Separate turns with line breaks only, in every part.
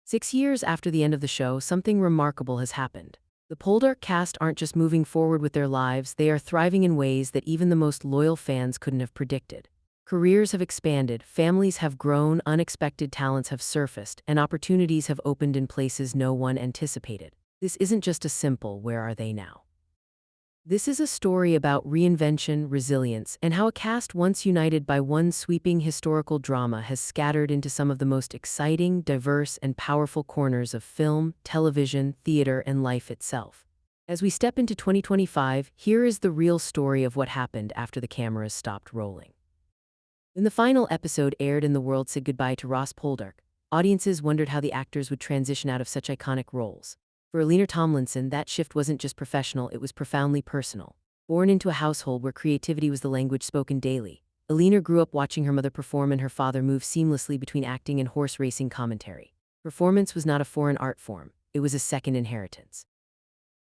6 years after the end of the show, something remarkable has happened. The Poldark cast aren't just moving forward with their lives, they are thriving in ways that even the most loyal fans couldn't have predicted. Careers have expanded, families have grown, unexpected talents have surfaced, and opportunities have opened in places no one anticipated. This isn't just a simple "where are they now?" This is a story about reinvention, resilience, and how a cast once united by one sweeping historical drama has scattered into some of the most exciting, diverse, and powerful corners of film, television, theater, and life itself. As we step into 2025, here is the real story of what happened after the cameras stopped rolling. When the final episode aired and the world said goodbye to Ross Poldark, audiences wondered how the actors would transition out of such iconic roles. For Eleanor Tomlinson, that shift wasn't just professional, it was profoundly personal. Born into a household where creativity was the language spoken daily, Eleanor grew up watching her mother perform and her father move seamlessly between acting and horse racing commentary. Performance was not a foreign art form, it was a second inheritance.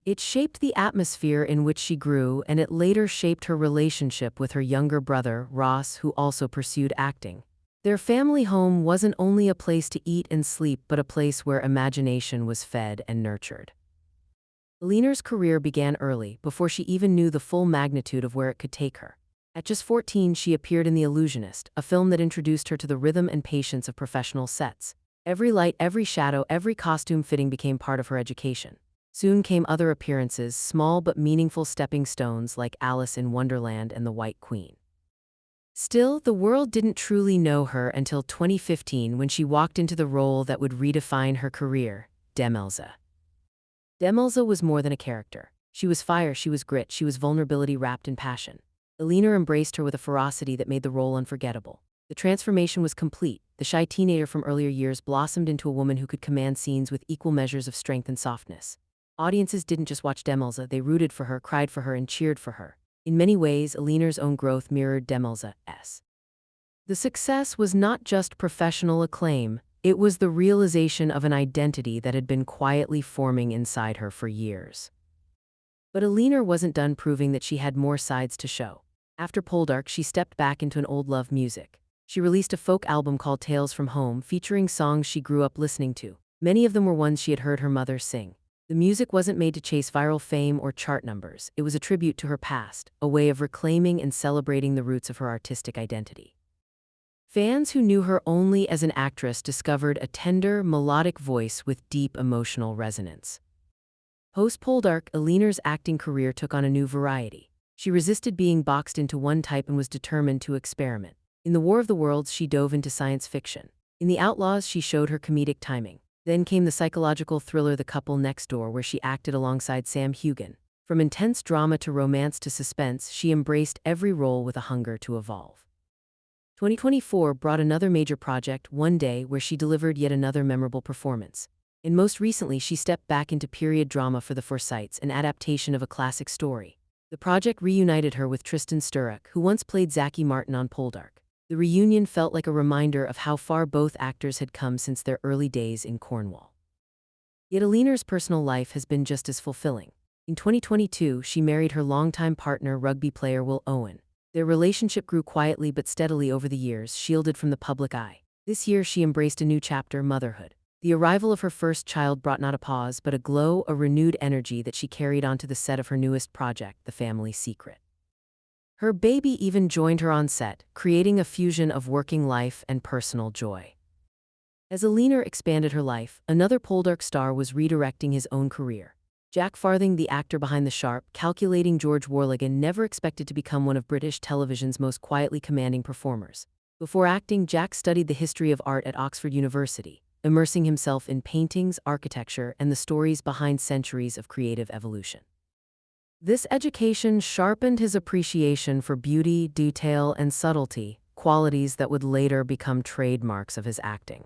It shaped the atmosphere in which she grew, and it later shaped her relationship with her younger brother, Ross, who also pursued acting. Their family home wasn't only a place to eat and sleep, but a place where imagination was fed and nurtured. Eleanor's career began early, before she even knew the full magnitude of where it could take her. At just 14, she appeared in The Illusionist, a film that introduced her to the rhythm and patience of professional sets. Every light, every shadow, every costume fitting became part of her education. Soon came other appearances, small but meaningful stepping stones like Alice in Wonderland and The White Queen. Still, the world didn't truly know her until 2015 when she walked into the role that would redefine her career, Demelza. Demelza was more than a character. She was fire, she was grit, she was vulnerability wrapped in passion. Eleanor embraced her with a ferocity that made the role unforgettable. The transformation was complete. The shy teenager from earlier years blossomed into a woman who could command scenes with equal measures of strength and softness. Audiences didn't just watch Demelza, they rooted for her, cried for her, and cheered for her. In many ways, Eleanor's own growth mirrored Demelza's. The success was not just professional acclaim, it was the realization of an identity that had been quietly forming inside her for years. But Eleanor wasn't done proving that she had more sides to show. After Poldark, she stepped back into an old love music. She released a folk album called Tales from Home, featuring songs she grew up listening to. Many of them were ones she had heard her mother sing. The music wasn't made to chase viral fame or chart numbers. It was a tribute to her past, a way of reclaiming and celebrating the roots of her artistic identity. Fans who knew her only as an actress discovered a tender, melodic voice with deep emotional resonance. Post-Poldark, Eleanor's acting career took on a new variety. She resisted being boxed into one type and was determined to experiment. In The War of the Worlds, she dove into science fiction. In The Outlaws, she showed her comedic timing. Then came the psychological thriller The Couple Next Door, where she acted alongside Sam Heughan. From intense drama to romance to suspense, she embraced every role with a hunger to evolve. 2024 brought another major project, One Day, where she delivered yet another memorable performance. And most recently, she stepped back into period drama for The Forsytes, an adaptation of a classic story. The project reunited her with Tristan Sturrock, who once played Zachy Martin on Poldark. The reunion felt like a reminder of how far both actors had come since their early days in Cornwall. Yet Eleanor's personal life has been just as fulfilling. In 2022, she married her longtime partner, rugby player Will Owen. Their relationship grew quietly but steadily over the years, shielded from the public eye. This year, she embraced a new chapter, motherhood. The arrival of her first child brought not a pause, but a glow, a renewed energy that she carried onto the set of her newest project, The Family Secret. Her baby even joined her on set, creating a fusion of working life and personal joy. As Eleanor expanded her life, another Poldark star was redirecting his own career. Jack Farthing, the actor behind the sharp, calculating George Warligan, never expected to become one of British television's most quietly commanding performers. Before acting, Jack studied the history of art at Oxford University, immersing himself in paintings, architecture, and the stories behind centuries of creative evolution. This education sharpened his appreciation for beauty, detail, and subtlety, qualities that would later become trademarks of his acting.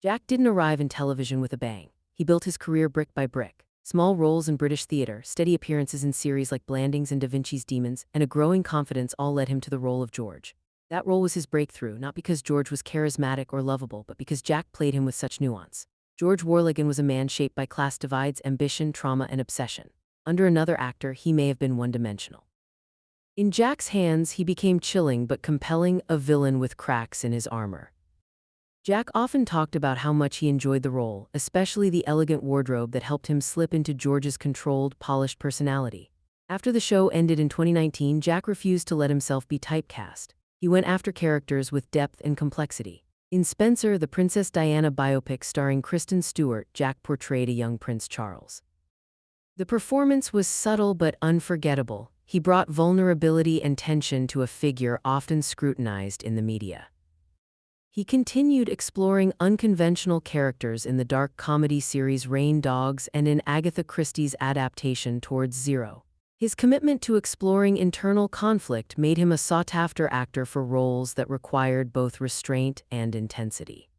Jack didn't arrive in television with a bang. He built his career brick by brick. Small roles in British theatre, steady appearances in series like Blandings and Da Vinci's Demons, and a growing confidence all led him to the role of George. That role was his breakthrough, not because George was charismatic or lovable, but because Jack played him with such nuance. George Warligan was a man shaped by class divides, ambition, trauma, and obsession. Under another actor, he may have been one-dimensional. In Jack's hands, he became chilling but compelling, a villain with cracks in his armor. Jack often talked about how much he enjoyed the role, especially the elegant wardrobe that helped him slip into George's controlled, polished personality. After the show ended in 2019, Jack refused to let himself be typecast. He went after characters with depth and complexity. In Spencer, the Princess Diana biopic starring Kristen Stewart, Jack portrayed a young Prince Charles. The performance was subtle but unforgettable. He brought vulnerability and tension to a figure often scrutinized in the media. He continued exploring unconventional characters in the dark comedy series Rain Dogs and in Agatha Christie's adaptation Towards Zero. His commitment to exploring internal conflict made him a sought-after actor for roles that required both restraint and intensity.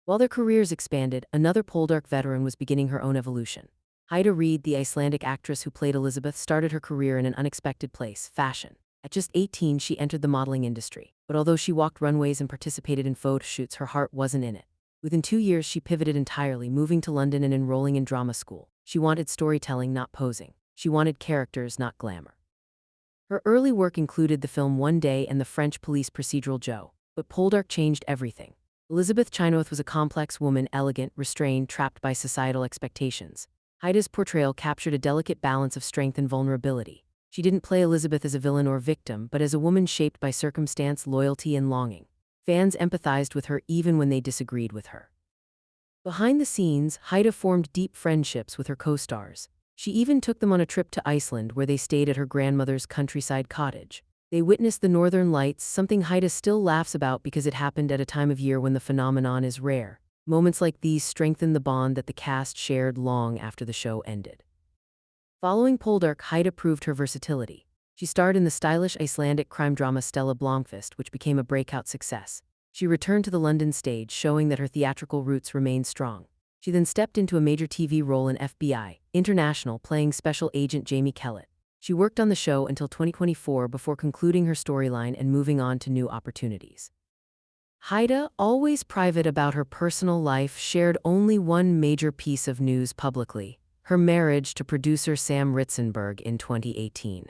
While their careers expanded, another Poldark veteran was beginning her own evolution. Heida Reed, the Icelandic actress who played Elizabeth, started her career in an unexpected place, fashion. At just 18, she entered the modeling industry, but although she walked runways and participated in photo shoots, her heart wasn't in it. Within 2 years, she pivoted entirely, moving to London and enrolling in drama school. She wanted storytelling, not posing. She wanted characters, not glamour. Her early work included the film One Day and the French police procedural Joe, but Poldark changed everything. Elizabeth Chynoweth was a complex woman, elegant, restrained, trapped by societal expectations. Heida's portrayal captured a delicate balance of strength and vulnerability. She didn't play Elizabeth as a villain or victim, but as a woman shaped by circumstance, loyalty, and longing. Fans empathized with her even when they disagreed with her. Behind the scenes, Heida formed deep friendships with her co-stars. She even took them on a trip to Iceland, where they stayed at her grandmother's countryside cottage. They witnessed the northern lights, something Heida still laughs about because it happened at a time of year when the phenomenon is rare. Moments like these strengthened the bond that the cast shared long after the show ended. Following Poldark, Heida proved her versatility. She starred in the stylish Icelandic crime drama Stella Blomkvist, which became a breakout success. She returned to the London stage, showing that her theatrical roots remained strong. She then stepped into a major TV role in FBI International, playing Special Agent Jamie Kellett. She worked on the show until 2024 before concluding her storyline and moving on to new opportunities. Heida, always private about her personal life, shared only one major piece of news publicly: her marriage to producer Sam Ritzenberg in 2018.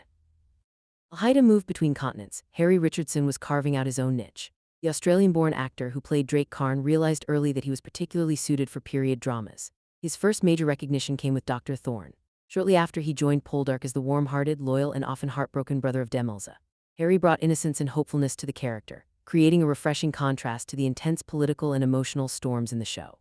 While Heida moved between continents, Harry Richardson was carving out his own niche. The Australian-born actor who played Drake Karn realized early that he was particularly suited for period dramas. His first major recognition came with Dr. Thorne. Shortly after, he joined Poldark as the warm-hearted, loyal, and often heartbroken brother of Demelza. Harry brought innocence and hopefulness to the character, creating a refreshing contrast to the intense political and emotional storms in the show.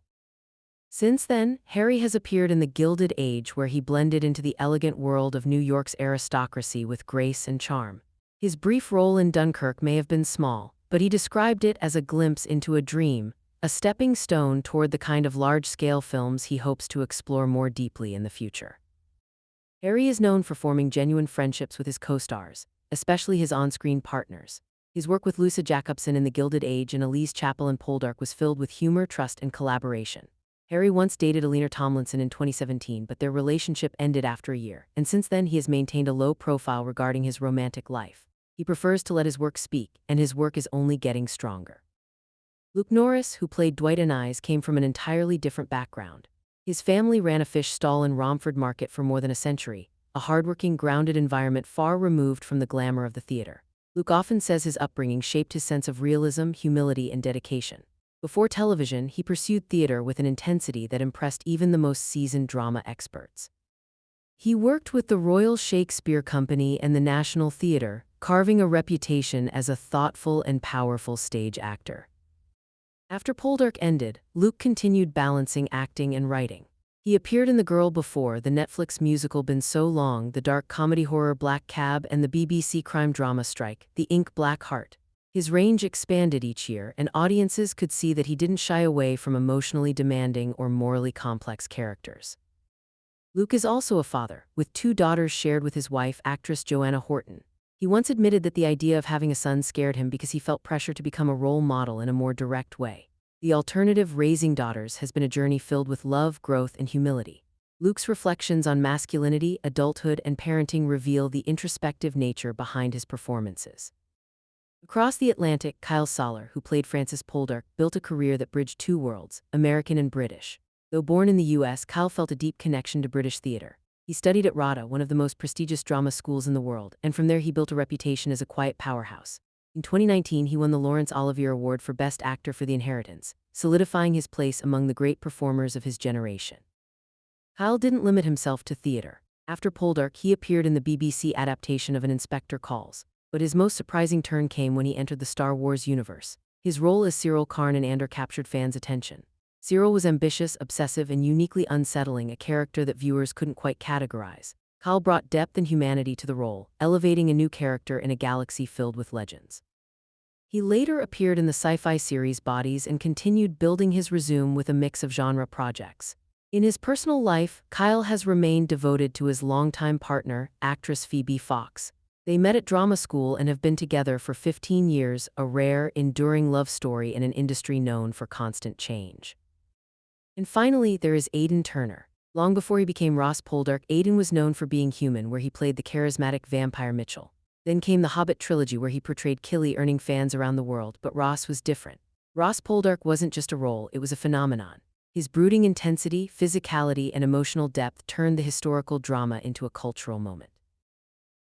Since then, Harry has appeared in The Gilded Age, where he blended into the elegant world of New York's aristocracy with grace and charm. His brief role in Dunkirk may have been small, but he described it as a glimpse into a dream, a stepping stone toward the kind of large-scale films he hopes to explore more deeply in the future. Harry is known for forming genuine friendships with his co-stars, especially his on-screen partners. His work with Lucy Jacobson in The Gilded Age and Elise Chappell in Poldark was filled with humor, trust, and collaboration. Harry once dated Eleanor Tomlinson in 2017, but their relationship ended after a year, and since then he has maintained a low profile regarding his romantic life. He prefers to let his work speak, and his work is only getting stronger. Luke Norris, who played Dwight Anais, came from an entirely different background. His family ran a fish stall in Romford Market for more than a century, a hardworking, grounded environment far removed from the glamour of the theater. Luke often says his upbringing shaped his sense of realism, humility, and dedication. Before television, he pursued theater with an intensity that impressed even the most seasoned drama experts. He worked with the Royal Shakespeare Company and the National Theatre, carving a reputation as a thoughtful and powerful stage actor. After Poldark ended, Luke continued balancing acting and writing. He appeared in The Girl Before, the Netflix musical Been So Long, the dark comedy horror Black Cab, and the BBC crime drama Strike, The Ink Black Heart. His range expanded each year, and audiences could see that he didn't shy away from emotionally demanding or morally complex characters. Luke is also a father, with 2 daughters shared with his wife, actress Joanna Horton. He once admitted that the idea of having a son scared him because he felt pressure to become a role model in a more direct way. The alternative, raising daughters, has been a journey filled with love, growth, and humility. Luke's reflections on masculinity, adulthood, and parenting reveal the introspective nature behind his performances. Across the Atlantic, Kyle Soller, who played Francis Poldark, built a career that bridged 2 worlds, American and British. Though born in the U.S., Kyle felt a deep connection to British theater. He studied at RADA, one of the most prestigious drama schools in the world, and from there he built a reputation as a quiet powerhouse. In 2019, he won the Laurence Olivier Award for Best Actor for The Inheritance, solidifying his place among the great performers of his generation. Kyle didn't limit himself to theater. After Poldark, he appeared in the BBC adaptation of An Inspector Calls, but his most surprising turn came when he entered the Star Wars universe. His role as Cyril Karn in Andor captured fans' attention. Cyril was ambitious, obsessive, and uniquely unsettling, a character that viewers couldn't quite categorize. Kyle brought depth and humanity to the role, elevating a new character in a galaxy filled with legends. He later appeared in the sci-fi series Bodies and continued building his resume with a mix of genre projects. In his personal life, Kyle has remained devoted to his longtime partner, actress Phoebe Fox. They met at drama school and have been together for 15 years, a rare, enduring love story in an industry known for constant change. And finally, there is Aidan Turner. Long before he became Ross Poldark, Aidan was known for being human, where he played the charismatic vampire Mitchell. Then came the Hobbit trilogy, where he portrayed Killy, earning fans around the world, but Ross was different. Ross Poldark wasn't just a role, it was a phenomenon. His brooding intensity, physicality, and emotional depth turned the historical drama into a cultural moment.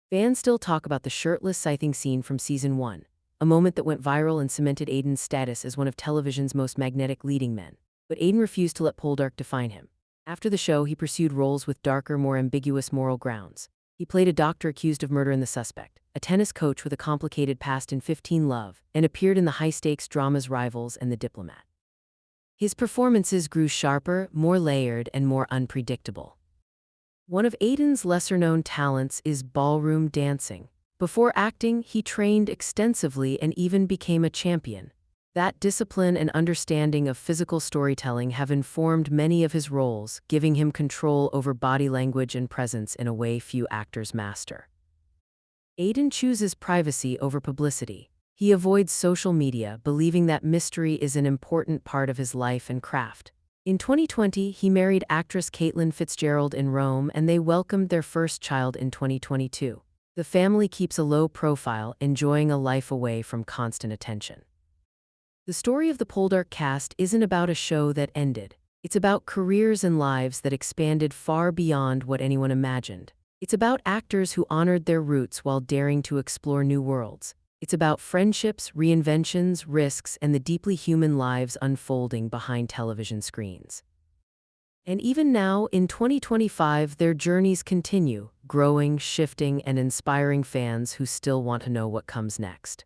Fans still talk about the shirtless scything scene from Season 1, a moment that went viral and cemented Aidan's status as one of television's most magnetic leading men. But Aidan refused to let Poldark define him. After the show, he pursued roles with darker, more ambiguous moral grounds. He played a doctor accused of murder in The Suspect, a tennis coach with a complicated past in 15 Love, and appeared in the high-stakes dramas Rivals and The Diplomat. His performances grew sharper, more layered, and more unpredictable. One of Aidan's lesser-known talents is ballroom dancing. Before acting, he trained extensively and even became a champion. That discipline and understanding of physical storytelling have informed many of his roles, giving him control over body language and presence in a way few actors master. Aidan chooses privacy over publicity. He avoids social media, believing that mystery is an important part of his life and craft. In 2020, he married actress Caitlin Fitzgerald in Rome, and they welcomed their first child in 2022. The family keeps a low profile, enjoying a life away from constant attention. The story of the Poldark cast isn't about a show that ended. It's about careers and lives that expanded far beyond what anyone imagined. It's about actors who honored their roots while daring to explore new worlds. It's about friendships, reinventions, risks, and the deeply human lives unfolding behind television screens. And even now, in 2025, their journeys continue, growing, shifting, and inspiring fans who still want to know what comes next.